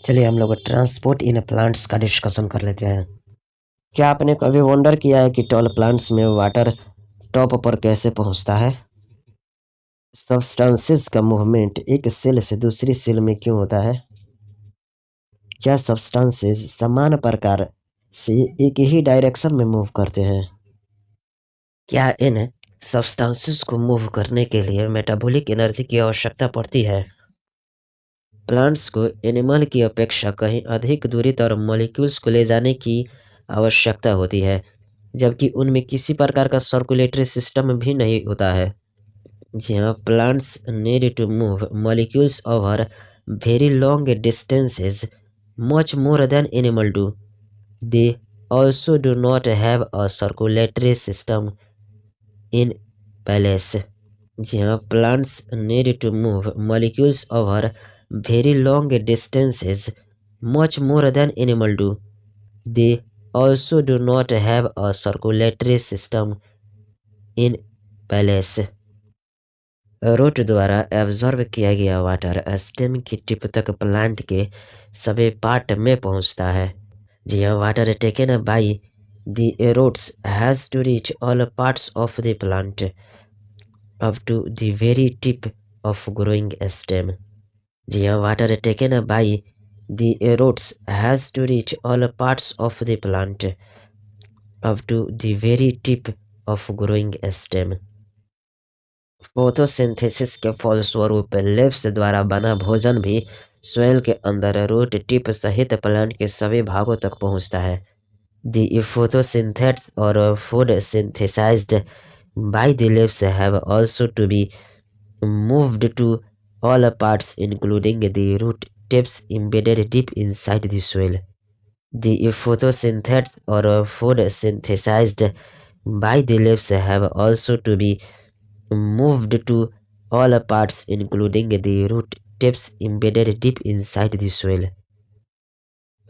चलिए हम लोग ट्रांसपोर्ट इन प्लांट्स का डिस्कशन कर लेते हैं। क्या आपने कभी वंडर किया है कि टॉल प्लांट्स में वाटर टॉप पर कैसे पहुंचता है? सब्सटेंसेस का मूवमेंट एक सेल से दूसरी सेल में क्यों होता है? क्या सब्सटेंसेस समान प्रकार से एक ही डायरेक्शन में मूव करते हैं? क्या इन सब्सटेंसेस को मूव करने के लिए मेटाबॉलिक एनर्जी की आवश्यकता पड़ती है? प्लांट्स को एनिमल की अपेक्षा कहीं अधिक दूरी तक मॉलिक्यूल्स को ले जाने की आवश्यकता होती है, जबकि उनमें किसी प्रकार का सर्कुलेटरी सिस्टम भी नहीं होता है। जी हाँ, plants need to move molecules over very long distances much more than animal do. They also do not have a circulatory system in place. जी हाँ, plants need to move molecules over very long distances much more than animal do. They also do not have a circulatory system in place. Root द्वारा absorb किया गया water stem की tip तक plant के सभी part में पहुंचता है। जी हाँ, water taken by the roots has to reach all parts of the plant up to the very tip of growing stem. जी हाँ, water taken by the roots has to reach all parts of the plant up to the very tip of growing stem. Photosynthesis के फलस्वरूप leaves द्वारा बना भोजन भी soil के अंदर रूट टिप सहित प्लांट के सभी भागों तक पहुंचता है। The photosynthetes or food synthesized by the leaves have also to be moved to all parts including the root tips embedded deep inside the soil. The photosynthetes or food synthesized by the leaves have also to be moved to all parts including the root tips embedded deep inside the soil.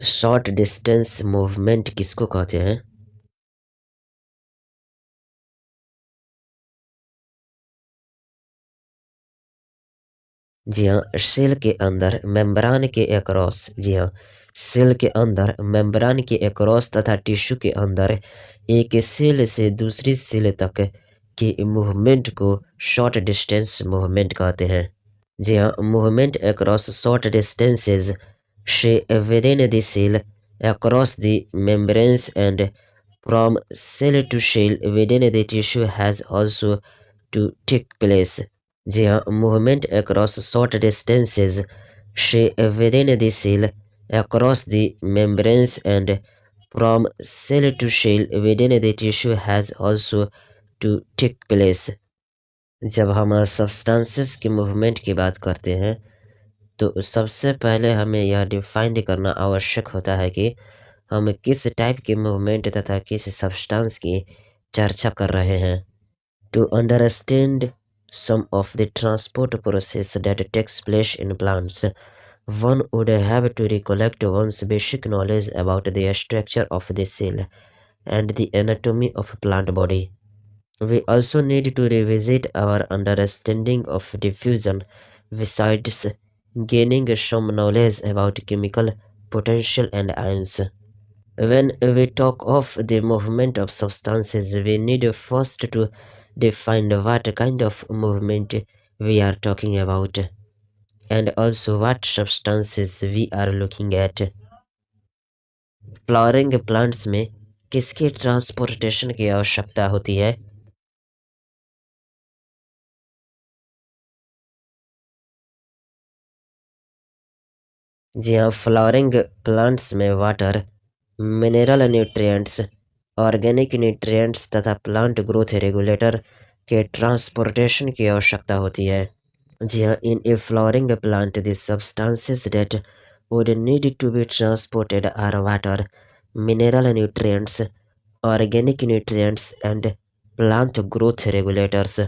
Short distance movement किसको कहते हैं? जी हाँ, cell के अंदर membrane के across. जी हाँ, cell के अंदर मेम्ब्रान के एक्रॉस तथा टिश्यू के अंदर एक सेल से दूसरी सेल तक के मूवमेंट को शॉर्ट डिस्टेंस मूवमेंट कहते हैं। जी हाँ, movement across short distances say within the cell across the membranes and from cell to cell within the tissue has also to take place. जी हाँ, movement across short distances say within the cell across the membranes and from cell to cell within the tissue has also to take place. जब हम substances के movement की बात करते हैं तो सबसे पहले हमें यह डिफाइन करना आवश्यक होता है कि हम किस टाइप के मूवमेंट तथा किस सब्सटेंस की चर्चा कर रहे हैं। To understand some of the transport process that takes place in plants, one would have to recollect one's basic knowledge about the structure of the cell and the anatomy of plant body. We also need to revisit our understanding of diffusion besides gaining some knowledge about chemical potential and ions. When we talk of the movement of substances, we need first to define what kind of movement we are talking about and also what substances we are looking at. Flowering plants में किसकी transportation की आवश्यकता होती है? जी हाँ, flowering plants में water, mineral nutrients, organic nutrients तथा प्लांट ग्रोथ रेगुलेटर के ट्रांसपोर्टेशन की आवश्यकता होती है। जी हाँ, in a flowering plant the substances that would need to be transported are water, mineral nutrients, organic nutrients and plant growth regulators.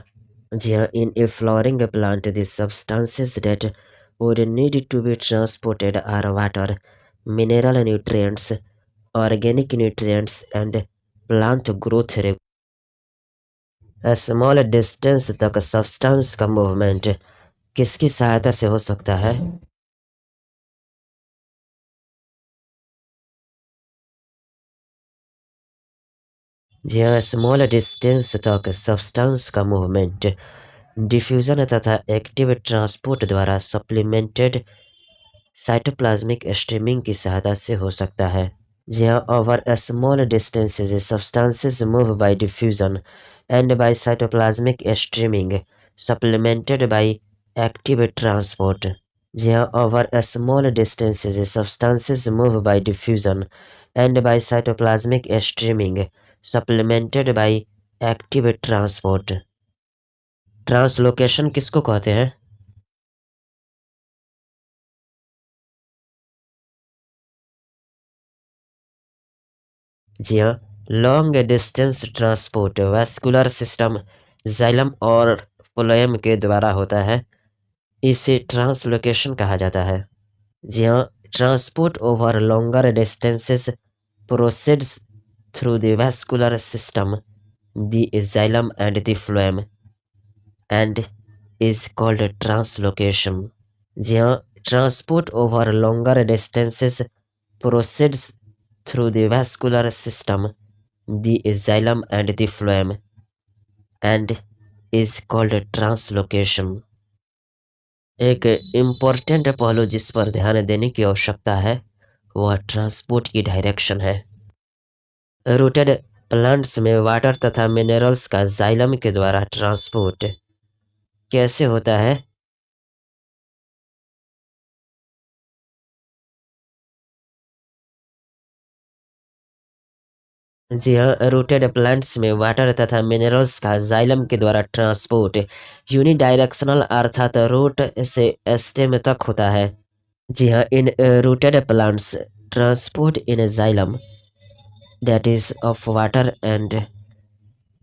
जी हाँ, in a flowering plant the substances that would need to be transported are water, mineral nutrients, organic nutrients and plant growth rate. Small distance तक substance का movement किसकी सहायता से हो सकता है? जी हाँ, स्मॉल डिस्टेंस तक सब्सटेंस का मूवमेंट डिफ्यूजन तथा एक्टिव ट्रांसपोर्ट द्वारा सप्लीमेंटेड साइटोप्लाज्मिक स्ट्रीमिंग की सहायता से हो सकता है। जी हाँ, over a small distances substances move by diffusion and by cytoplasmic streaming supplemented by active transport। जी हाँ, over a small distances substances move by diffusion and by cytoplasmic streaming supplemented by active transport। Translocation किसको कहते हैं? जी हाँ, long distance transport vascular system xylem और phloem के द्वारा होता है। इसे ट्रांसलोकेशन कहा जाता है। जी हाँ, transport over longer distances proceeds through the vascular system the xylem and the phloem and is called translocation. जी हाँ, transport over longer distances proceeds through the vascular system, the xylem and the phloem, and is called translocation। एक important पहलू जिस पर ध्यान देने की आवश्यकता है वह ट्रांसपोर्ट की डायरेक्शन है। रूटेड प्लांट्स में वाटर तथा मिनरल्स का जाइलम के द्वारा ट्रांसपोर्ट कैसे होता है? जी हाँ, रूटेड प्लांट्स में वाटर तथा मिनरल्स का जाइलम के द्वारा ट्रांसपोर्ट यूनिडायरेक्शनल अर्थात रूट से स्टेम तक होता है। जी हाँ, in rooted plants transport in xylem that is of water and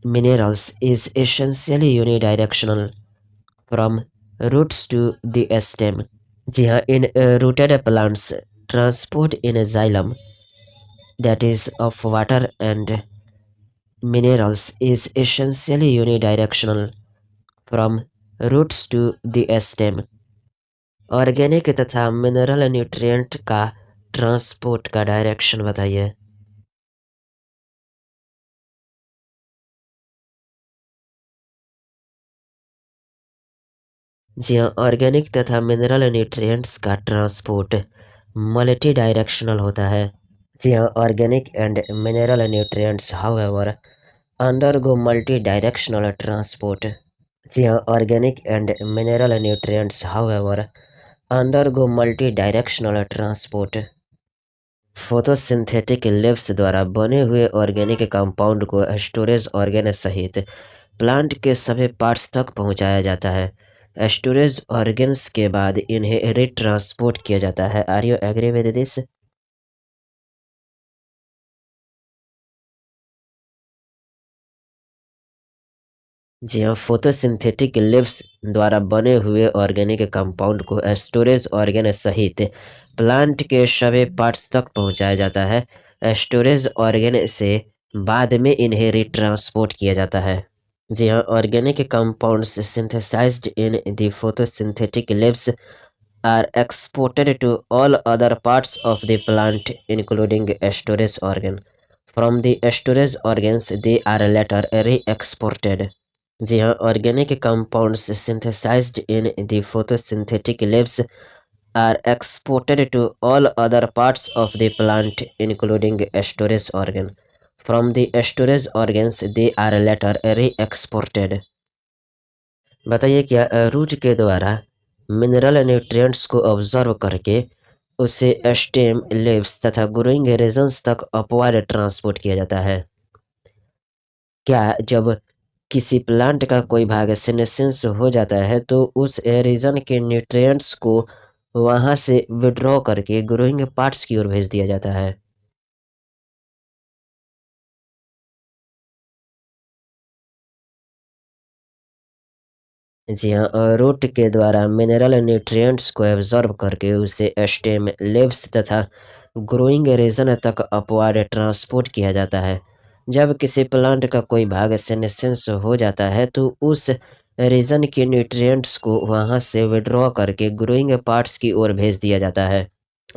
minerals is essentially unidirectional from roots to the stem। जी हाँ, in rooted plants transport in xylem that is of water and minerals is essentially unidirectional from roots to the stem। Organic तथा mineral nutrient का transport का direction बताइए। जी हाँ, organic तथा mineral nutrients का ट्रांसपोर्ट मल्टी डायरेक्शनल होता है। जी हाँ, organic and mineral nutrients however undergo multi directional transport. जी हाँ, organic and mineral nutrients however undergo multi directional transport. Photosynthetic लिप्स द्वारा बने हुए ऑर्गेनिक कंपाउंड को स्टोरेज ऑर्गेन सहित प्लांट के सभी पार्ट्स तक पहुंचाया जाता है। स्टोरेज ऑर्गेन्स के बाद इन्हें रिट्रांसपोर्ट किया जाता है। Are you agree with this? जी हाँ, फोटोसिंथेटिक लिप्स द्वारा बने हुए ऑर्गेनिक कंपाउंड को स्टोरेज ऑर्गेन सहित प्लांट के सभी पार्ट्स तक पहुंचाया जाता है। स्टोरेज ऑर्गेन से बाद में इन्हें रिट्रांसपोर्ट किया जाता है। जी हाँ, organic compounds synthesized in the photosynthetic leaves are exported to all other parts of the plant including storage organ। From the storage organs they are later re-exported। जी हाँ, organic compounds synthesized in the photosynthetic leaves are exported to all other parts of the plant including storage organ। From the storage organs they are later re-exported। बताइए क्या root के द्वारा mineral nutrients को observe करके उसे stem leaves तथा growing regions तक upward transport किया जाता है। क्या जब किसी प्लांट का कोई भाग सेnescence हो जाता है तो उस रीजन के न्यूट्रिएंट्स को वहां से विड्रॉ करके ग्रोइंग पार्ट्स की ओर भेज दिया जाता है। जी हाँ, रूट के द्वारा मिनरल न्यूट्रिएंट्स को एब्जॉर्ब करके उसे स्टेम लीव्स तथा ग्रोइंग रीजन तक अपवार्ड ट्रांसपोर्ट किया जाता है। जब किसी प्लांट का कोई भाग सेnescence हो जाता है तो उस रीजन के न्यूट्रिएंट्स को वहां से विड्रॉ करके ग्रोइंग पार्ट्स की ओर भेज दिया जाता है।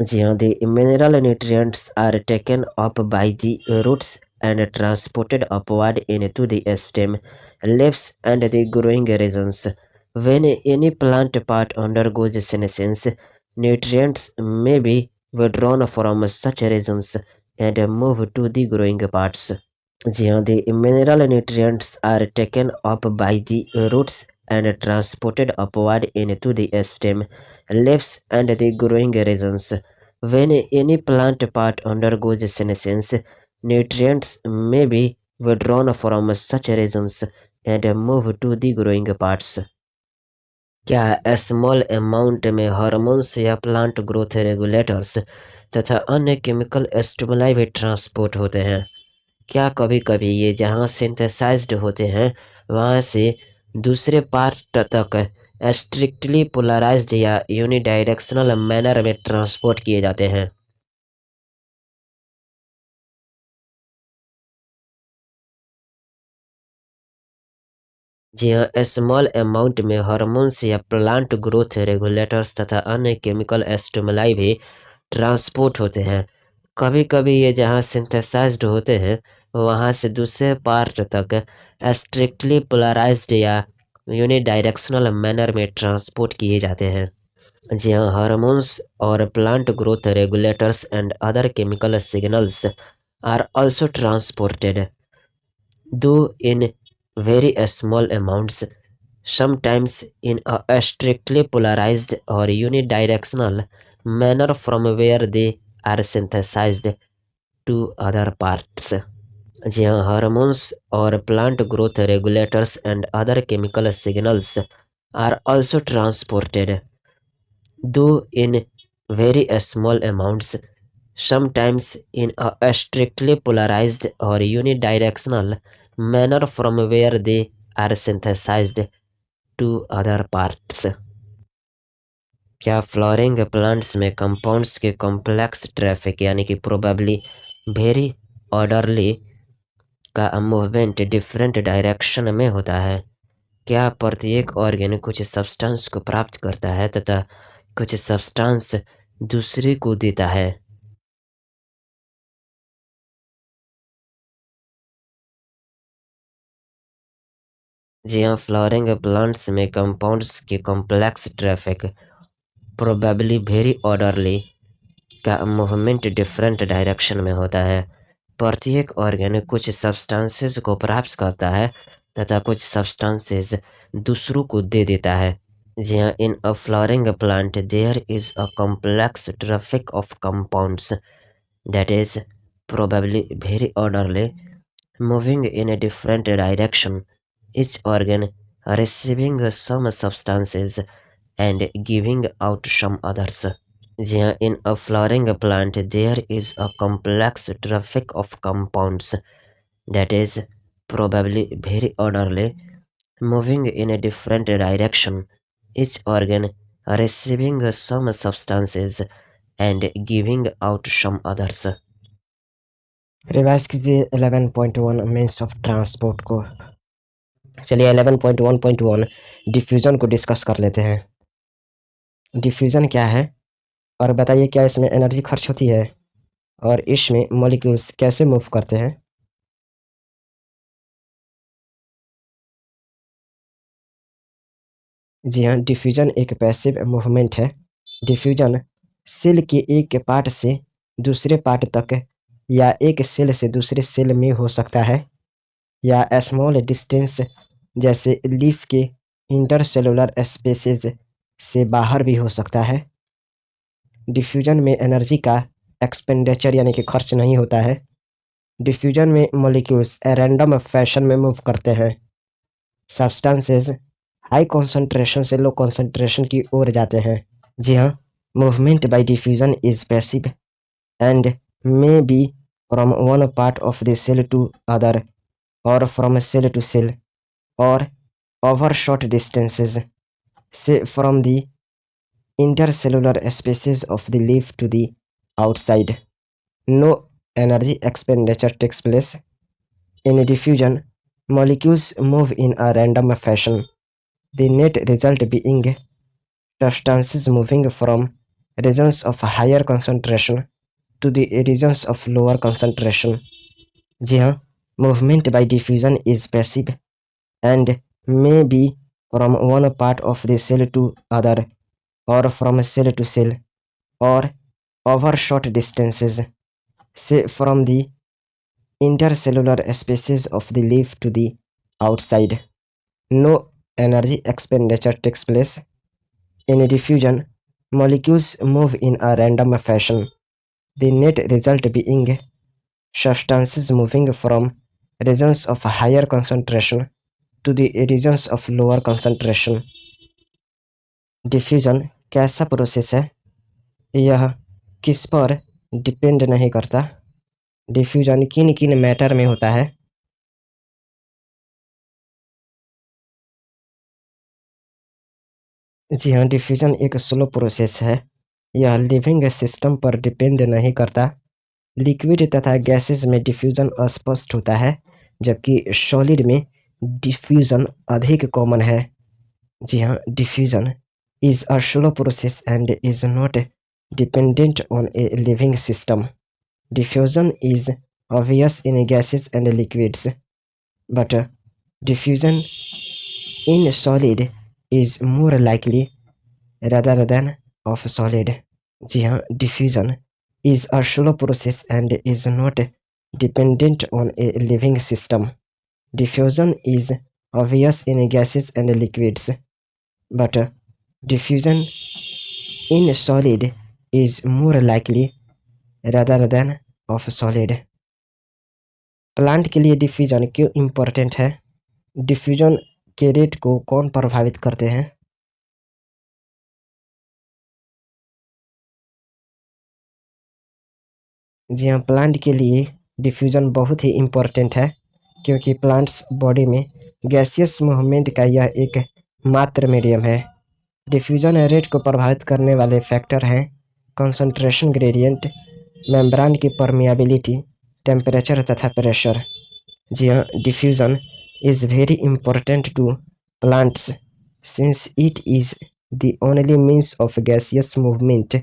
जी हाँ, the mineral nutrients are taken up by the roots and transported upward into the stem, leaves, and the growing regions. When any plant part undergoes senescence, nutrients may be withdrawn from such regions and move to the growing parts. The mineral nutrients are taken up by the roots and transported upward into the stem, leaves, and the growing regions. When any plant part undergoes senescence, nutrients may be withdrawn from such regions and move to the growing parts. क्या small amount में hormones या plant growth regulators तथा अन्य chemical stimuli भी transport होते हैं? क्या कभी-कभी ये जहाँ सिंथेसाइज्ड होते हैं, वहाँ से दूसरे पार्ट तक स्ट्रिक्टली पोलराइज्ड या यूनिडायरेक्शनल मैनर में ट्रांसपोर्ट किए जाते हैं? जी हाँ, स्मॉल अमाउंट में हार्मोन्स या प्लांट ग्रोथ रेगुलेटर्स तथा अन्य केमिकल स्टिमुलाई भी ट्रांसपोर्ट होते हैं। कभी-कभी ये जहाँ सिंथेसाइज्ड होते हैं, वहाँ से दूसरे पार्ट तक स्ट्रिक्टली पोलराइज्ड या यूनिडायरेक्शनल मैनर में ट्रांसपोर्ट किए जाते हैं। जी हाँ, हार्मोन्स और plant growth regulators and other chemical signals are also transported, though in very small amounts, sometimes in a strictly polarized or unidirectional manner from where they are synthesized to other parts. जी हाँ, hormones और plant growth regulators and other chemical signals are also transported, though in very small amounts, sometimes in a strictly polarized or unidirectional manner from where they are synthesized to other parts. क्या flooring plants में compounds के complex traffic यानी कि probably very orderly का movement different direction में होता है? क्या प्रत्येक ऑर्गेन कुछ सब्सटेंस को प्राप्त करता है तथा कुछ सब्सटेंस दूसरे को देता है? जी हाँ, फ्लावरिंग प्लांट्स में कंपाउंड्स के complex traffic probably very orderly का मूवमेंट डिफरेंट डायरेक्शन में होता है। प्रत्येक ऑर्गेन कुछ सब्सटेंसेस को प्राप्त करता है तथा कुछ सब्सटेंसेस दूसरों को दे देता है। जी हाँ, in a flowering plant there is a complex traffic of compounds that is probably very orderly, moving in a different direction, each organ receiving some substances and giving out some others. जी हाँ, in a flowering plant there is a complex traffic of compounds that is probably very orderly, moving in a different direction, each organ receiving some substances and giving out some others. Revise कीजिए 11.1 means of transport को। चलिए 11.1.1 diffusion को discuss कर लेते हैं। Diffusion क्या है और बताइए क्या इसमें एनर्जी खर्च होती है और इसमें मॉलिक्यूल्स कैसे मूव करते हैं। जी हाँ, डिफ्यूजन एक पैसिव मूवमेंट है। डिफ्यूजन सेल के एक पार्ट से दूसरे पार्ट तक या एक सेल से दूसरे सेल में हो सकता है या स्मॉल डिस्टेंस जैसे लीफ के इंटरसेलुलर स्पेसेस से बाहर भी हो सकता है। डिफ्यूजन में एनर्जी का एक्सपेंडिचर यानी कि खर्च नहीं होता है। डिफ्यूजन में मॉलिक्यूल्स रैंडम फैशन में मूव करते हैं। सब्सटेंसेस हाई कॉन्सेंट्रेशन से लो कॉन्सेंट्रेशन की ओर जाते हैं। जी हाँ, movement by diffusion is passive and may be from one part of the cell to other or from cell to cell or over short distances, say from the intercellular spaces of the leaf to the outside. No energy expenditure takes place. In diffusion, molecules move in a random fashion, the net result being substances moving from regions of higher concentration to the regions of lower concentration. जी हाँ, movement by diffusion is passive and may be from one part of the cell to other or from cell to cell or over short distances say from the intercellular spaces of the leaf to the outside. No energy expenditure takes place. In diffusion, molecules move in a random fashion, the net result being substances moving from regions of higher concentration to the regions of lower concentration. Diffusion कैसा process है? यह किस पर depend नहीं करता। Diffusion किन किन matter में होता है? जी हाँ, डिफ्यूजन एक स्लो प्रोसेस है। यह लिविंग सिस्टम पर डिपेंड नहीं करता। लिक्विड तथा गैसेस में डिफ्यूजन अस्पष्ट होता है, जबकि सॉलिड में डिफ्यूजन अधिक कॉमन है। जी हाँ, diffusion is a slow process and is not dependent on a living system. Diffusion is obvious in gases and liquids, but diffusion in solid is more likely rather than of solid. जी हाँ, diffusion is a slow process and is not dependent on a living system. Diffusion is obvious in gases and liquids, but diffusion in solid is more likely rather than of solid. Plant के लिए diffusion क्यों important है? Diffusion के rate को कौन प्रभावित करते हैं? जी हाँ, प्लांट के लिए डिफ्यूजन बहुत ही इम्पोर्टेंट है, क्योंकि प्लांट्स बॉडी में गैसियस मूवमेंट का यह एक मात्र मीडियम है। डिफ्यूजन रेट को प्रभावित करने वाले फैक्टर हैं कंसंट्रेशन ग्रेडियंट, मेम्ब्रेन की परमिएबिलिटी, टेम्परेचर तथा प्रेशर। जी हाँ, diffusion is very important to plants since it is the only means of gaseous movement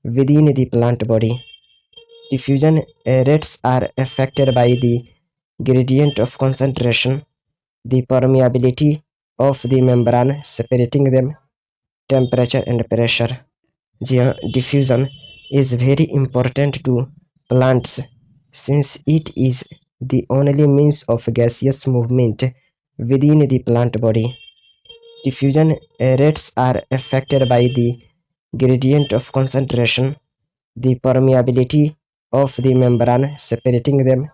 within the plant body. Diffusion rates are affected by the gradient of concentration, the permeability of the membrane separating them, temperature and pressure. जी हाँ, diffusion is very important to plants since it is the only means of gaseous movement within the plant body. Diffusion rates are affected by the gradient of concentration, the permeability of the membrane separating them,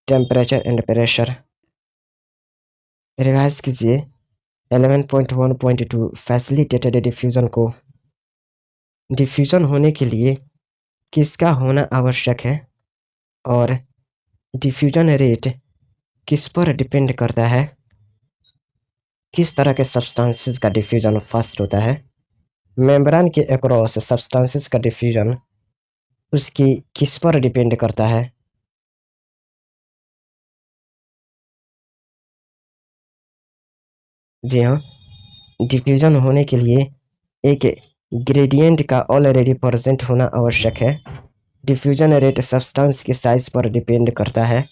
temperature and pressure. Revise कीजिए 11.1.2 facilitated diffusion को। Diffusion होने के लिए किसका होना आवश्यक है और डिफ्यूजन रेट किस पर डिपेंड करता है? किस तरह के सब्सटेंसेस का डिफ्यूजन फास्ट होता है? मेम्ब्रेन के अक्रॉस सब्सटेंसेस का डिफ्यूजन उसकी किस पर डिपेंड करता है? जी हाँ, डिफ्यूजन होने के लिए एक ग्रेडियंट का ऑलरेडी प्रेजेंट होना आवश्यक है। डिफ्यूजन रेट सब्सटेंस के साइज पर डिपेंड करता है।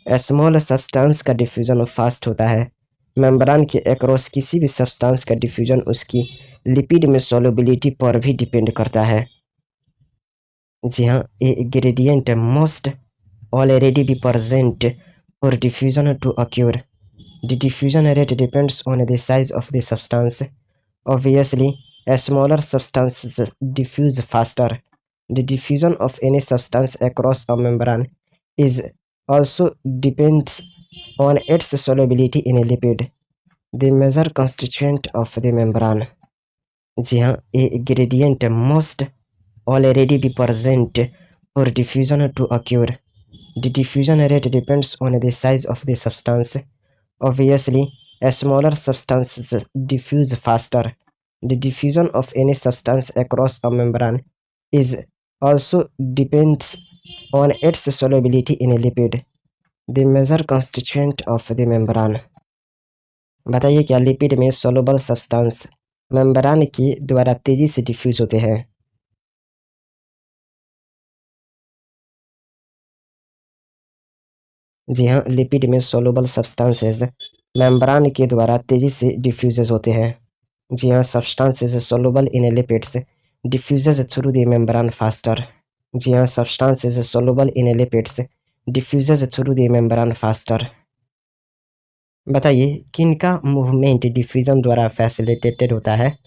स्मॉल सब्सटेंस का डिफ्यूजन फास्ट होता है। मेम्ब्रेन के अक्रॉस किसी भी सब्सटेंस का डिफ्यूजन उसकी लिपिड में सॉल्युबिलिटी पर भी डिपेंड करता है। जी हाँ, a gradient must already be present for diffusion to occur. The diffusion rate depends on the size of the substance. Obviously, a smaller substances diffuse faster. The diffusion of any substance across a membrane is also depends on its solubility in a lipid, the major constituent of the membrane. जी हाँ, a gradient must already be present for diffusion to occur. The diffusion rate depends on the size of the substance. Obviously, a smaller substances diffuse faster. The diffusion of any substance across a membrane is also depends on its solubility in a lipid, the major constituent of the membrane. बताइए क्या lipid में soluble substance membrane के द्वारा तेजी से diffuse होते हैं? जी हाँ, लिपिड में सोलुबल सब्सटेंसेस मेम्ब्रान के द्वारा तेजी से डिफ्यूजेज होते हैं। जी हाँ, substances soluble in lipids diffuses through the membrane faster. जी हाँ, substances soluble in lipids diffuses through the membrane faster. बताइए किनका मूवमेंट डिफ्यूजन द्वारा फैसिलिटेटेड होता है?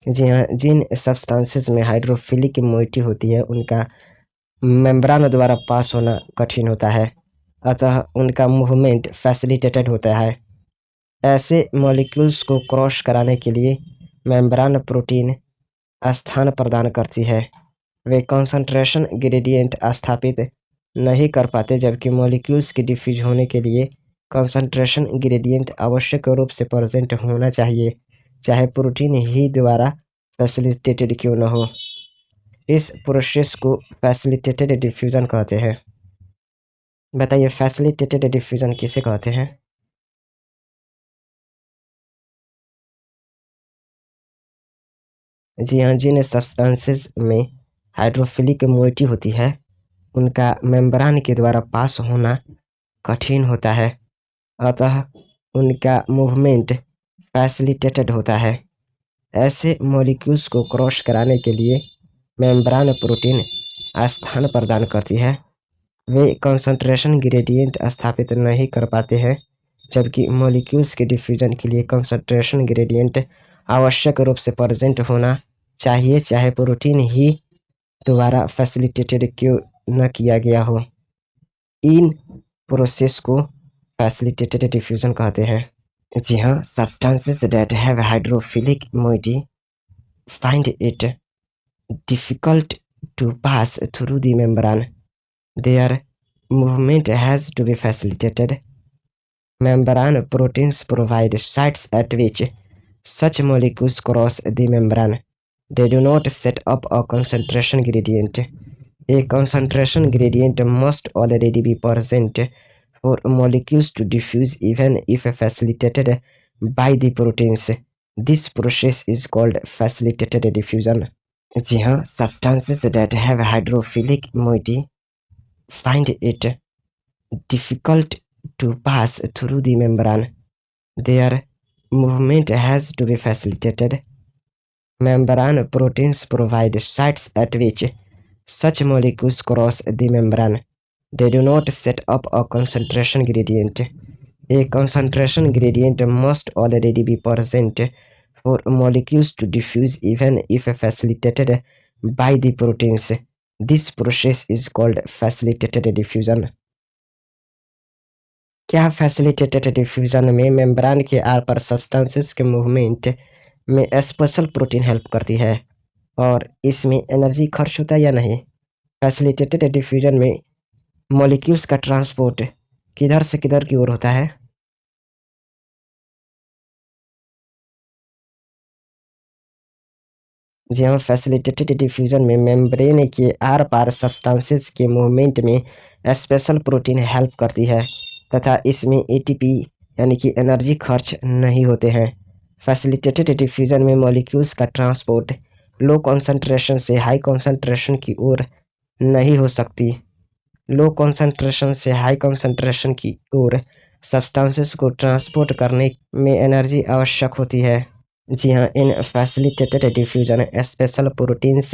जी हाँ, जिन सब्सटेंसेस में हाइड्रोफिलिक मोइटी होती है उनका मेम्ब्रान द्वारा पास होना कठिन होता है, अतः उनका मूवमेंट फैसिलिटेटेड होता है। ऐसे मॉलिक्यूल्स को क्रॉस कराने के लिए मेम्ब्रान प्रोटीन स्थान प्रदान करती है। वे कंसंट्रेशन ग्रेडियंट स्थापित नहीं कर पाते, जबकि मॉलिक्यूल्स के डिफ्यूज होने के लिए कंसंट्रेशन ग्रेडियंट आवश्यक रूप से प्रेजेंट होना चाहिए, चाहे प्रोटीन ही द्वारा फैसिलिटेटेड क्यों न हो। इस प्रोसेस को फैसिलिटेटेड डिफ्यूजन कहते हैं। बताइए फैसिलिटेटेड डिफ्यूजन किसे कहते हैं? जी हाँ, जिन सब्सटेंसेस में हाइड्रोफिलिक मोइटी होती है उनका मेम्ब्रान के द्वारा पास होना कठिन होता है, अतः उनका मूवमेंट फैसिलिटेटेड होता है। ऐसे मॉलिक्यूल्स को क्रॉस कराने के लिए मेम्ब्रान प्रोटीन स्थान प्रदान करती है। वे कंसंट्रेशन ग्रेडियंट स्थापित नहीं कर पाते हैं, जबकि मॉलिक्यूल्स के डिफ्यूजन के लिए कंसंट्रेशन ग्रेडियंट आवश्यक रूप से प्रेजेंट होना चाहिए, चाहे प्रोटीन ही द्वारा फैसिलिटेटेड क्यों न किया गया हो। इन प्रोसेस को फैसिलिटेटेड डिफ्यूजन कहते हैं। जी हाँ, substances that have hydrophilic moiety find it difficult to pass through the membrane. Their movement has to be facilitated. Membrane proteins provide sites at which such molecules cross the membrane. They do not set up a concentration gradient. A concentration gradient must already be present for molecules to diffuse, even if facilitated by the proteins. This process is called facilitated diffusion. जी हाँ, substances that have hydrophilic moiety find it difficult to pass through the membrane. Their movement has to be facilitated. Membrane proteins provide sites at which such molecules cross the membrane. They do not set up a concentration gradient. A concentration gradient must already be present for molecules to diffuse, even if facilitated by the proteins. This process is called facilitated diffusion. क्या facilitated diffusion में membrane के are पर substances के movement में special protein help करती है और इसमें एनर्जी खर्च होता है या नहीं? फैसिलिटेटेड डिफ्यूजन में मॉलिक्यूल्स का ट्रांसपोर्ट किधर से किधर की ओर होता है? जी हाँ, फैसिलिटेटेड डिफ्यूजन में मेम्ब्रेन के आर पार सब्सटेंसेस के मूवमेंट में स्पेशल प्रोटीन हेल्प करती है तथा इसमें एटीपी यानी कि एनर्जी खर्च नहीं होते हैं। फैसिलिटेटेड डिफ्यूजन में मॉलिक्यूल्स का ट्रांसपोर्ट लो कंसंट्रेशन से हाई कंसंट्रेशन की ओर नहीं हो सकती। लो कंसंट्रेशन से हाई कंसंट्रेशन की ओर सब्सटेंसेस को ट्रांसपोर्ट करने में एनर्जी आवश्यक होती है। जी हाँ, in facilitated diffusion special proteins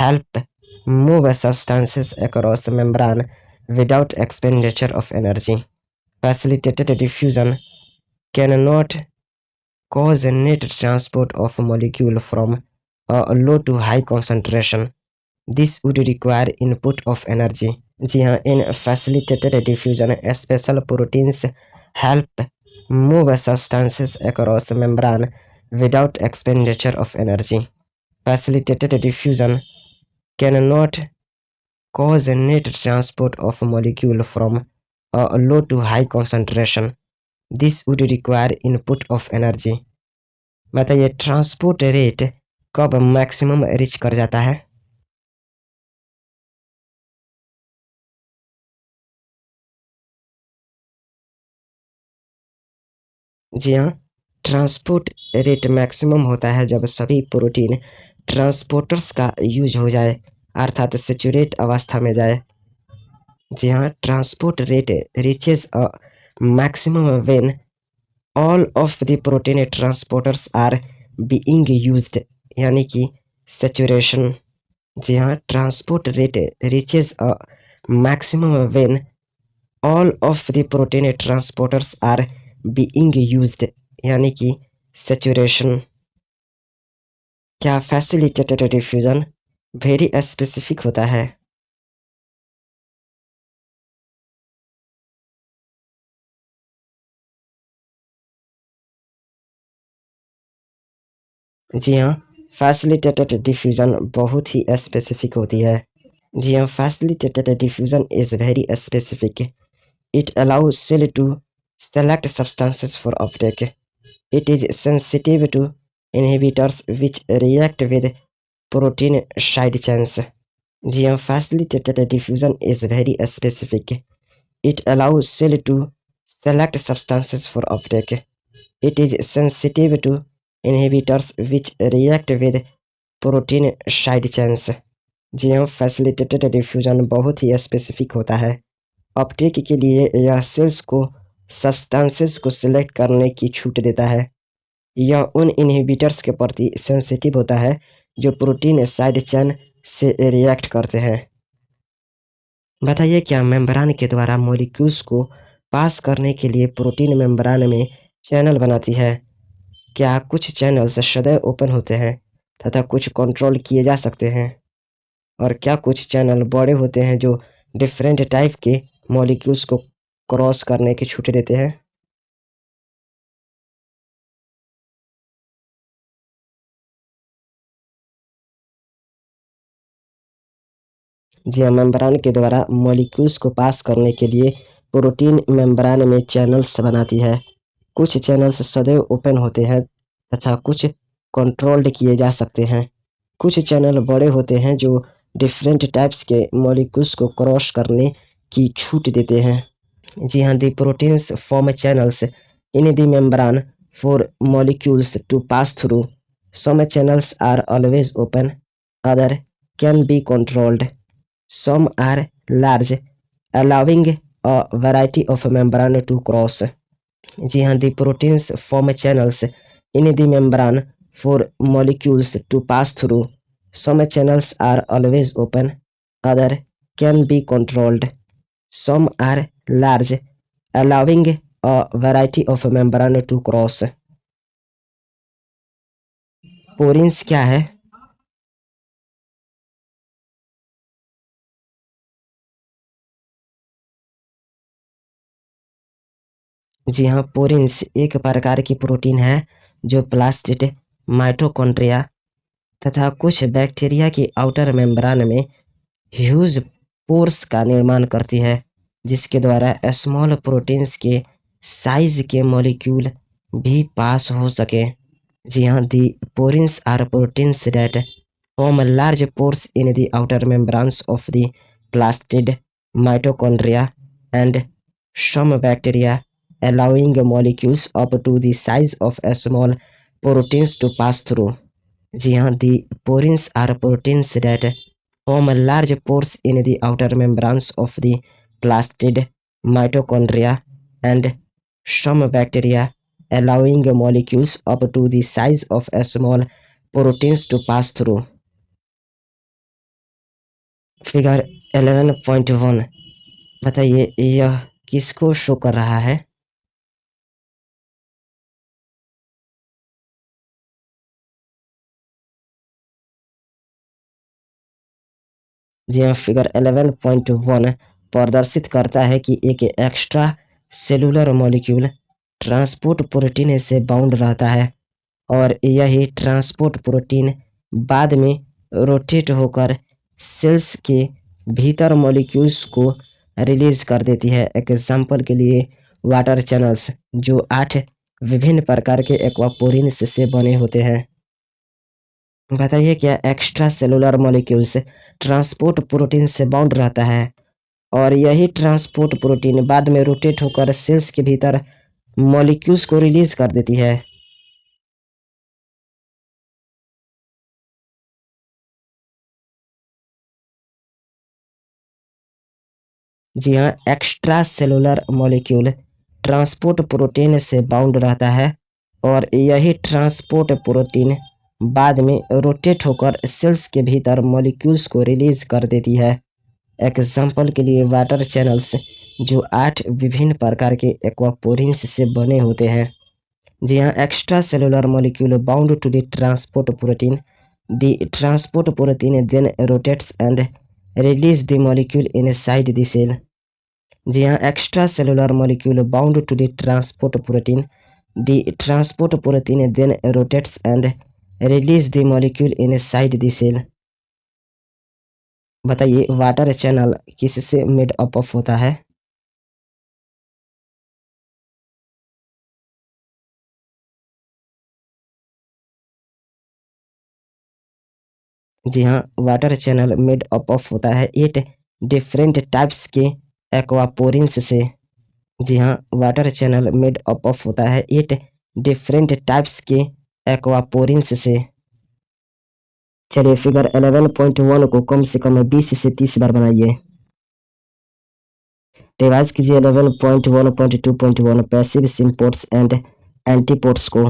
help move substances across membrane without expenditure of energy. Facilitated diffusion cannot cause net transport of molecule from a low to high concentration. This would require input of energy. जी हाँ, in facilitated diffusion special proteins help move substances across membrane without expenditure of energy. Facilitated diffusion cannot cause net transport of molecule from a low to high concentration. This would require input of energy. बताइए transport rate कब maximum reach कर जाता है? जी हाँ, transport rate maximum होता है जब सभी प्रोटीन ट्रांसपोर्टर्स का यूज हो जाए, अर्थात सेचुरेट अवस्था में जाए। जी हाँ, transport rate reaches a maximum when all of the protein transporters are being used, यानी कि सेचुरेशन। जी हाँ, transport rate reaches a maximum when all of the protein transporters are being used, यानी कि सेचुरेशन। क्या फैसिलिटेटेड डिफ्यूजन वेरी स्पेसिफिक होता है? जी हाँ, फैसिलिटेटेड डिफ्यूजन बहुत ही स्पेसिफिक होती है। जी हाँ, facilitated diffusion is very specific. It allows cell to select substances for uptake. It is sensitive to inhibitors which react with protein side chains. जी हाँ, facilitated diffusion is very specific. It allows cell to select substances for uptake. It is sensitive to inhibitors which react with protein side chains. जी हाँ, facilitated diffusion बहुत ही specific होता है। Uptake के लिए यह sales को substances को सिलेक्ट करने की छूट देता है। यह उन इनहिबिटर्स के प्रति सेंसिटिव होता है जो प्रोटीन साइड चेन से रिएक्ट करते हैं। बताइए, क्या मेम्ब्रान के द्वारा मॉलिक्यूल्स को पास करने के लिए प्रोटीन मेम्ब्रान में चैनल बनाती है? क्या कुछ चैनल्स सदैव ओपन होते हैं तथा कुछ कंट्रोल किए जा सकते हैं? और क्या कुछ चैनल बड़े होते हैं जो डिफरेंट टाइप के मॉलिक्यूल्स को क्रॉस करने की छूट देते हैं? जी हाँ, मेम्ब्रान के द्वारा मॉलिक्यूल्स को पास करने के लिए प्रोटीन मेम्ब्रान में चैनल्स बनाती है। कुछ चैनल्स सदैव ओपन होते हैं तथा कुछ कंट्रोल्ड किए जा सकते हैं। कुछ चैनल बड़े होते हैं जो डिफरेंट टाइप्स के मॉलिक्यूल्स को क्रॉस करने की छूट देते हैं। जी हाँ, the proteins form channels in the membrane for molecules to pass through. Some channels are always open, other can be controlled, some are large allowing a variety of membrane to cross. जी हाँ, the proteins form channels in the membrane for molecules to pass through. Some channels are always open, other can be controlled, some are large allowing a variety of membrane to cross. Porins क्या है? जी हाँ, porins एक प्रकार की protein है जो plastid, mitochondria तथा कुछ बैक्टीरिया की आउटर मेम्ब्रान में ह्यूज पोर्स का निर्माण करती है, जिसके द्वारा स्मॉल प्रोटीन्स के साइज के मॉलिक्यूल भी पास हो सके। जी हाँ, the porins are proteins that form large pores in the outer membranes of the plastid, mitochondria, and some bacteria, allowing molecules up to the size of a small proteins to pass through. जी हाँ, the porins are proteins that form large pores in the outer membranes of the plastid, mitochondria, and some bacteria, allowing molecules up to the size of a small proteins to pass through. Figure 11.1 बताइए, यह किसको show कर रहा है? जी हाँ, figure 11.1 प्रदर्शित करता है कि एक extra cellular molecule transport protein से बाउंड रहता है और यही ट्रांसपोर्ट प्रोटीन बाद में रोटेट होकर सेल्स के भीतर मॉलिक्यूल्स को रिलीज कर देती है। एग्जाम्पल के लिए वाटर चैनल्स, जो 8 विभिन्न प्रकार के एक्वापोरिन्स से बने होते हैं। बताइए, क्या extra cellular molecules transport protein से बाउंड रहता है और यही ट्रांसपोर्ट प्रोटीन बाद में रोटेट होकर सेल्स के भीतर मॉलिक्यूल्स को रिलीज कर देती है। जी हाँ, extracellular molecule transport protein से बाउंड रहता है और यही ट्रांसपोर्ट प्रोटीन बाद में रोटेट होकर सेल्स के भीतर मॉलिक्यूल्स को रिलीज कर देती है। एग्जाम्पल के लिए वाटर चैनल्स जो 8 विभिन्न प्रकार के एक्वापोरिन्स से बने होते हैं। जी हाँ, extracellular molecule bound to the transport protein. The transport protein then rotates and release the molecule inside the cell. जी हाँ, extracellular molecule bound to the transport protein. The transport protein then rotates and release the molecule inside the cell. बताइए water channel किससे made up of होता है? जी हाँ, water channel made up of होता है 8 डिफरेंट टाइप्स के aquaporins से। जी हाँ, water channel made up of होता है 8 डिफरेंट टाइप्स के एक्वापोरिन्स से। चलिए फिगर 11.1 को कम से कम 20 से 30 बार बनाइए। रिवाइज कीजिए 11.1.2.1 पैसिव सिम्पोर्ट्स एंड एंटीपोर्ट्स को।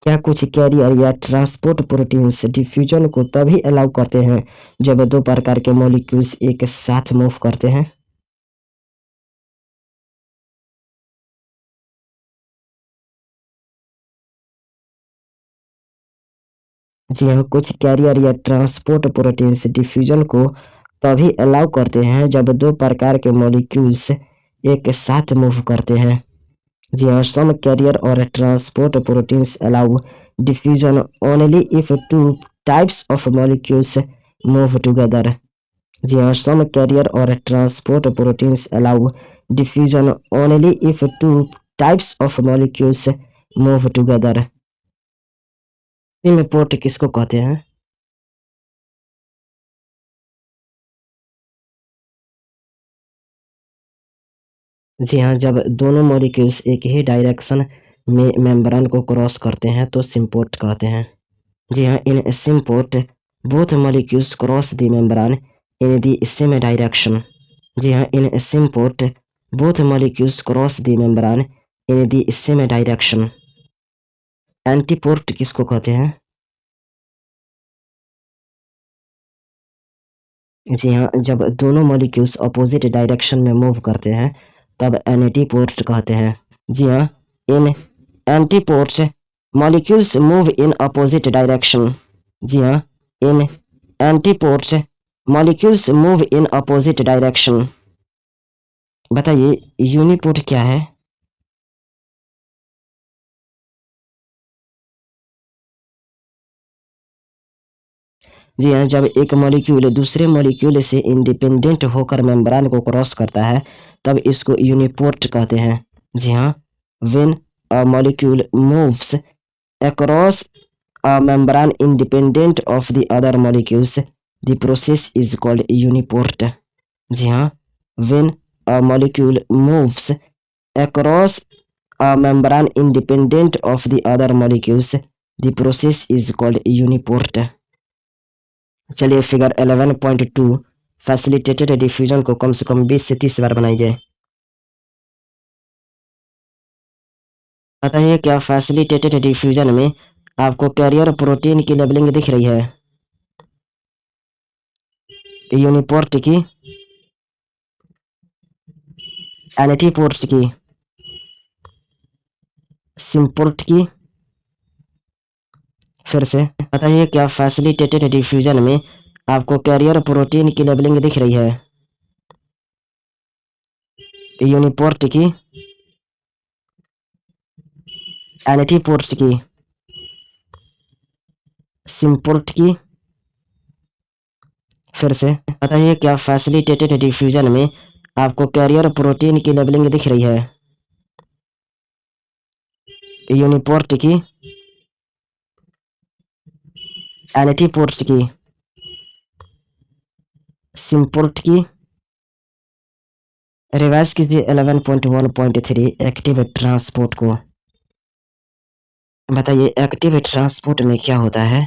क्या कुछ कैरियर या ट्रांसपोर्ट प्रोटीन्स डिफ्यूजन को तभी अलाउ करते हैं जब दो प्रकार के मॉलिक्यूल्स एक साथ मूव करते हैं? जी हाँ, कुछ कैरियर या ट्रांसपोर्ट प्रोटीन्स डिफ्यूजन को तभी अलाउ करते हैं जब दो प्रकार के मॉलिक्यूल्स एक साथ मूव करते हैं। जी हाँ, सम कैरियर और transport proteins allow diffusion only if two types of molecules move together. जी हाँ, सम कैरियर और transport proteins allow diffusion only if two types of molecules move together. Port किसको कहते हैं? जी हाँ, जब दोनों मॉलिक्यूल्स एक ही डायरेक्शन में मेम्ब्रेन को क्रॉस करते हैं तो सिम्पोर्ट कहते हैं। जी हाँ, in symport both molecules cross the membrane in the same direction. जी हाँ, in symport both molecules cross the membrane in the same direction. Antiport किसको कहते हैं? जी हाँ, जब दोनों मॉलिक्यूल्स अपोजिट डायरेक्शन में मूव करते हैं तब एंटीपोर्ट कहते हैं। जी हाँ, in antiport molecules move in opposite direction. जी हाँ, in antiport molecules move in opposite direction. बताइए यूनिपोर्ट क्या है? जी हाँ, जब एक मॉलिक्यूल दूसरे मॉलिक्यूल से इंडिपेंडेंट होकर मेम्ब्रेन को क्रॉस करता है तब इसको यूनिपोर्ट कहते हैं। जी हाँ, when a molecule moves across a membrane independent of the other molecules, the process is called uniport. जी हाँ, when a molecule moves across a membrane independent of the other molecules, the process is called uniport. चलिए figure 11.2 facilitated diffusion को कम से कम 20 से 30 बार बनाइए। बताइए क्या facilitated diffusion में आपको कैरियर प्रोटीन की लेबलिंग दिख रही है? यूनिपोर्ट की, एंटीपोर्ट की, सिम्पोर्ट की, फिर से बताइए क्या फैसिलिटेटेड डिफ्यूजन में आपको कैरियर प्रोटीन की लेबलिंग दिख रही है? यूनिपोर्ट की, एंटीपोर्ट की, सिम्पोर्ट की, फिर से बताइए क्या फैसिलिटेटेड डिफ्यूजन में आपको कैरियर प्रोटीन की लेबलिंग दिख रही है? यूनिपोर्ट की, एंटीपोर्ट की, सिम्पोर्ट की। रिवाइज कीजिए 11.1.3 एक्टिव ट्रांसपोर्ट को। बताइए एक्टिव ट्रांसपोर्ट में क्या होता है?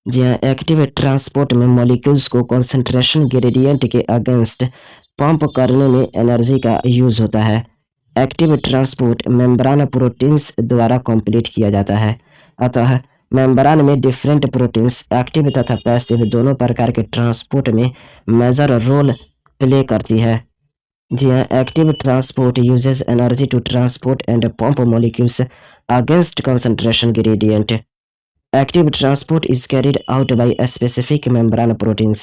जी हाँ, एक्टिव ट्रांसपोर्ट में मॉलिक्यूल्स को कॉन्सेंट्रेशन ग्रेडियंट के अगेंस्ट पंप करने में एनर्जी का यूज होता है। एक्टिव ट्रांसपोर्ट मेम्ब्रान प्रोटीन्स द्वारा कंप्लीट किया जाता है। अतः मेम्ब्रान में डिफरेंट प्रोटीन्स एक्टिव तथा पैसिव दोनों प्रकार के ट्रांसपोर्ट में मेजर रोल प्ले करती है। जी हाँ, active transport uses energy to transport and pump molecules against concentration gradient. Active transport is carried out by a specific membrane proteins.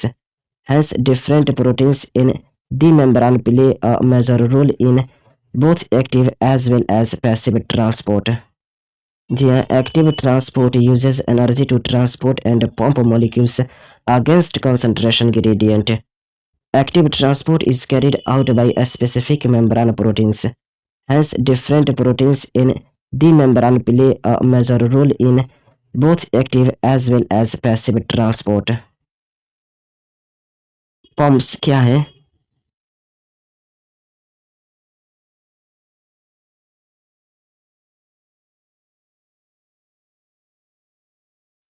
Hence, different proteins in the membrane play a major role in both active as well as passive transport. जी हाँ, active transport uses energy to transport and pump molecules against concentration gradient. Active transport is carried out by a specific membrane proteins. Hence, different proteins in the membrane play a major role in both active as well as passive transport. Pumps क्या है?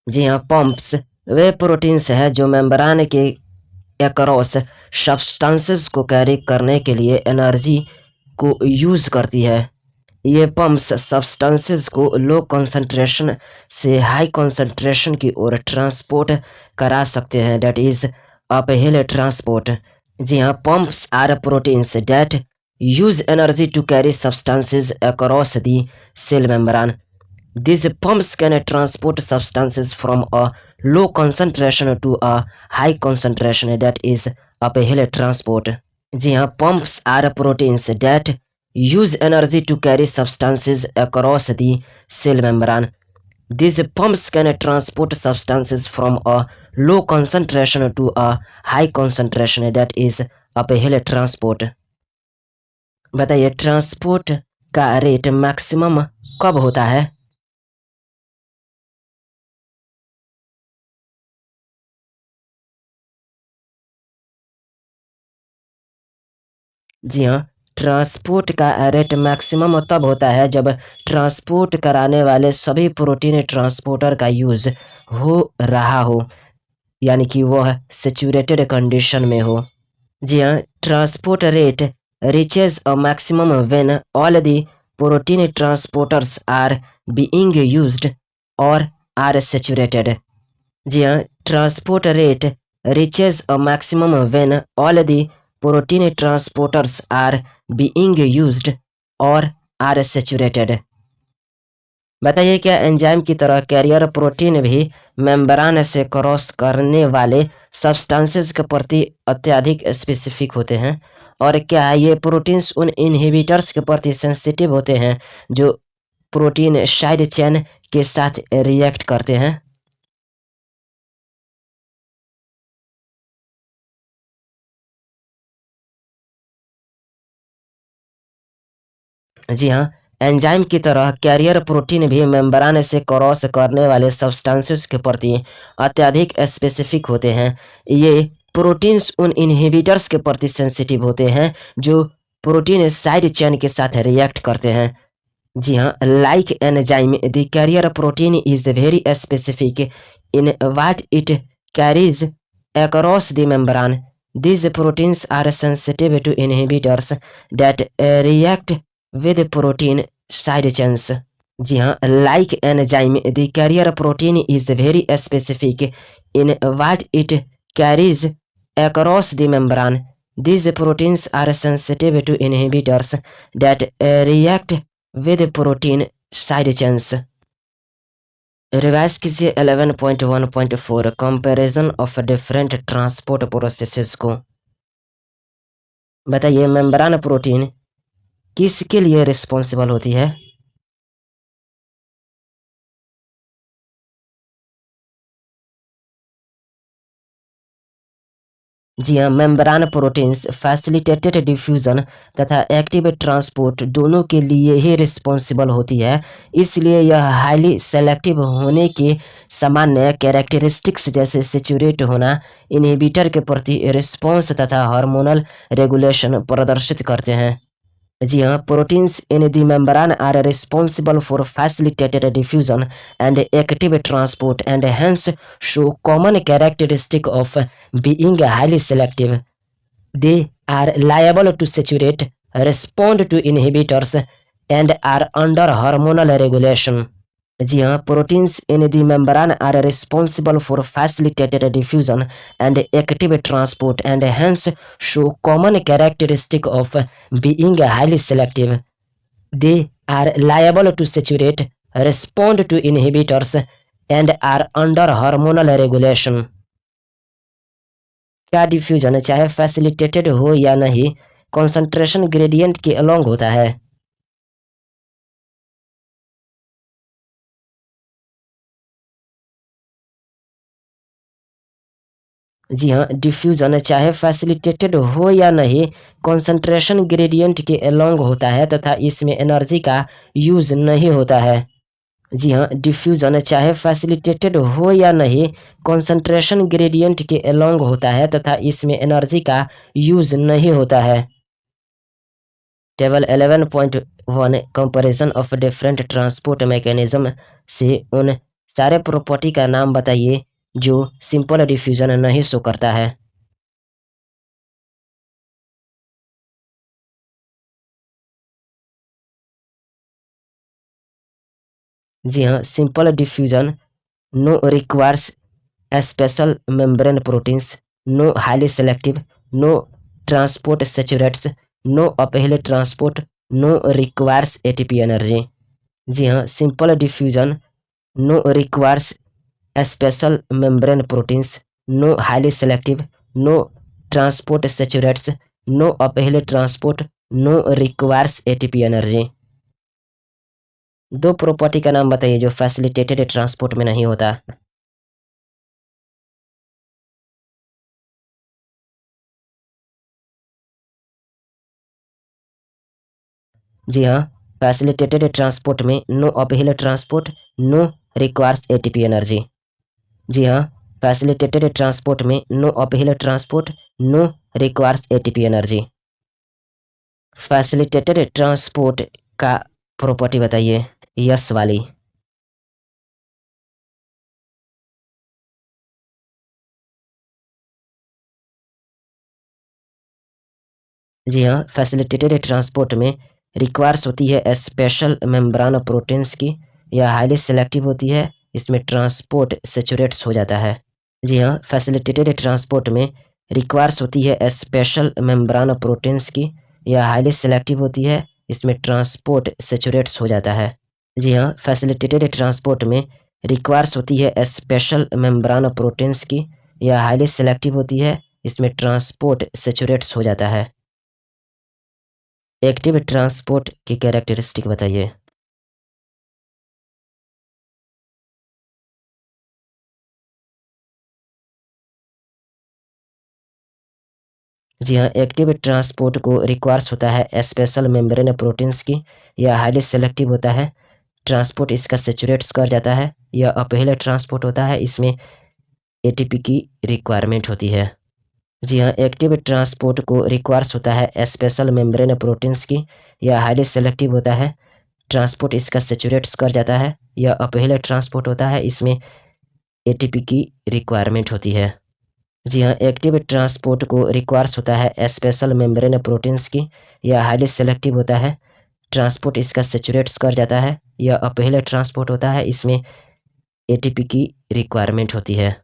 जी हाँ, pumps वे proteins हैं जो membrane के across substances को carry करने के लिए एनर्जी को यूज करती है। ये पंप्स सब्सटेंसेस को लो कंसंट्रेशन से हाई कंसंट्रेशन की ओर ट्रांसपोर्ट करा सकते हैं, डेट इज अपहिल ट्रांसपोर्ट। जी हाँ, pumps are proteins that use energy to carry substances across the cell membrane. These pumps can transport substances from a low concentration to a high concentration, that is uphill transport. जी हाँ, pumps are proteins that use energy to carry substances across the cell membrane. These pumps can transport substances from a low concentration to a high concentration, that is uphill transport. बताइए transport का rate maximum कब होता है? जी हाँ, transport का rate maximum तब होता है जब ट्रांसपोर्ट कराने वाले सभी प्रोटीन ट्रांसपोर्टर का यूज हो रहा हो, यानी कि वह सेचुरेटेड कंडीशन में हो। जी हाँ, transport rate reaches a maximum when all the protein transporters are being used or are saturated. जी हाँ, transport rate reaches a maximum when all the protein transporters are being used or are saturated. बताइए क्या enzyme की तरह carrier protein भी membrane से cross करने वाले सब्सटेंसेस के प्रति अत्यधिक स्पेसिफिक होते हैं, और क्या ये प्रोटीन्स उन इनहिबिटर्स के प्रति सेंसिटिव होते हैं जो प्रोटीन साइड चेन के साथ रिएक्ट करते हैं? जी हाँ, एंजाइम की तरह कैरियर प्रोटीन भी मेम्ब्रान से क्रॉस करने वाले सब्सटेंसेस के प्रति अत्यधिक स्पेसिफिक होते हैं। ये प्रोटीन्स उन इनहिबिटर्स के प्रति सेंसिटिव होते हैं जो प्रोटीन साइड चेन के साथ रिएक्ट करते हैं। जी हाँ, like enzyme the carrier protein is very specific in what it carries across the membrane. These proteins are sensitive to inhibitors that react with protein side chains. जी हाँ, like enzyme, the carrier protein is very specific in what it carries across the membrane. These proteins are sensitive to inhibitors that react with protein side chains. Revise कीजिए 11.1.4 comparison of different transport processes को। बताइए membrane protein किसके लिए responsible होती है? जी हाँ, membrane proteins facilitated diffusion तथा एक्टिव ट्रांसपोर्ट दोनों के लिए ही रिस्पॉन्सिबल होती है। इसलिए यह हाईली सेलेक्टिव होने के सामान्य कैरेक्टरिस्टिक्स जैसे सेचुरेट होना, इनहिबिटर के प्रति रिस्पॉन्स तथा हार्मोनल रेगुलेशन प्रदर्शित करते हैं। जी हाँ, proteins in the membrane are responsible for facilitated diffusion and active transport and hence show common characteristic of being highly selective. They are liable to saturate, respond to inhibitors, and are under hormonal regulation. जी हाँ, proteins in the membrane are responsible for facilitated diffusion and active transport and hence show common characteristic of being highly selective. They are liable to saturate, respond to inhibitors, and are under hormonal regulation. क्या diffusion चाहे facilitated हो या नहीं concentration gradient के along होता है. जी हाँ, डिफ्यूजन चाहे फैसिलिटेटेड हो या नहीं कॉन्सेंट्रेशन ग्रेडियंट के अलोंग होता है तथा इसमें एनर्जी का यूज नहीं होता है. जी हाँ, डिफ्यूजन चाहे फैसिलिटेटेड हो या नहीं कॉन्सेंट्रेशन ग्रेडियंट के अलोंग होता है तथा इसमें एनर्जी का यूज नहीं होता है. Table 11.1 comparison of different transport mechanism से उन सारे प्रॉपर्टी का नाम बताइए जो सिंपल डिफ्यूजन नहीं शो करता है. जी हाँ, simple diffusion no requires special membrane proteins, no highly selective, no transport saturates, no uphill transport, no requires ATP energy. जी हाँ, simple diffusion no requires special membrane proteins, no highly selective, no transport saturates, no uphill transport, no requires ATP energy. दो property का नाम बताइए जो facilitated transport में नहीं होता. जी हाँ, फैसिलिटेटेड ट्रांसपोर्ट में no uphill transport, no requires ATP energy. जी हाँ, फैसिलिटेटेड ट्रांसपोर्ट में no uphill transport, no requires ATP energy. Facilitated transport का प्रॉपर्टी बताइए यस वाली. जी हाँ, फैसिलिटेटेड ट्रांसपोर्ट में रिक्वायर्स होती है स्पेशल मेम्ब्रेन प्रोटीन्स की या हाईली सेलेक्टिव होती है, इसमें ट्रांसपोर्ट सैचुरेट्स हो जाता है. जी हाँ, फैसिलिटेटेड ट्रांसपोर्ट में रिक्वायर्स होती है स्पेशल मेम्ब्रेन प्रोटीन्स की या हाईली सेलेक्टिव होती है, इसमें ट्रांसपोर्ट सैचुरेट्स हो जाता है. जी हाँ, फैसिलिटेटेड ट्रांसपोर्ट में रिक्वायर्स होती है स्पेशल मेम्ब्रेन प्रोटीन्स की या हाईली सेलेक्टिव होती है, इसमें ट्रांसपोर्ट सैचुरेट्स हो जाता है. एक्टिव ट्रांसपोर्ट की कैरेक्टरिस्टिक बताइए. जी हाँ, एक्टिव ट्रांसपोर्ट को रिक्वायर्स होता है स्पेशल मेम्ब्रेन प्रोटीन्स की या हाईली सेलेक्टिव होता है, ट्रांसपोर्ट इसका सैचुरेट्स कर जाता है या अपहिल ट्रांसपोर्ट होता है, इसमें एटीपी की रिक्वायरमेंट होती है. जी हाँ, एक्टिव ट्रांसपोर्ट को रिक्वायर्स होता है स्पेशल मेम्ब्रेन प्रोटीन्स की या हाईली सेलेक्टिव होता है, ट्रांसपोर्ट इसका सैचुरेट्स कर जाता है या अपहिल ट्रांसपोर्ट होता है, इसमें एटीपी की रिक्वायरमेंट होती है. जी हाँ, एक्टिव ट्रांसपोर्ट को रिक्वायर्स होता है स्पेशल मेम्ब्रेन प्रोटीन्स की या हाईली सेलेक्टिव होता है, ट्रांसपोर्ट इसका सैचुरेट्स कर जाता है या अपहिल ट्रांसपोर्ट होता है, इसमें एटीपी की रिक्वायरमेंट होती है.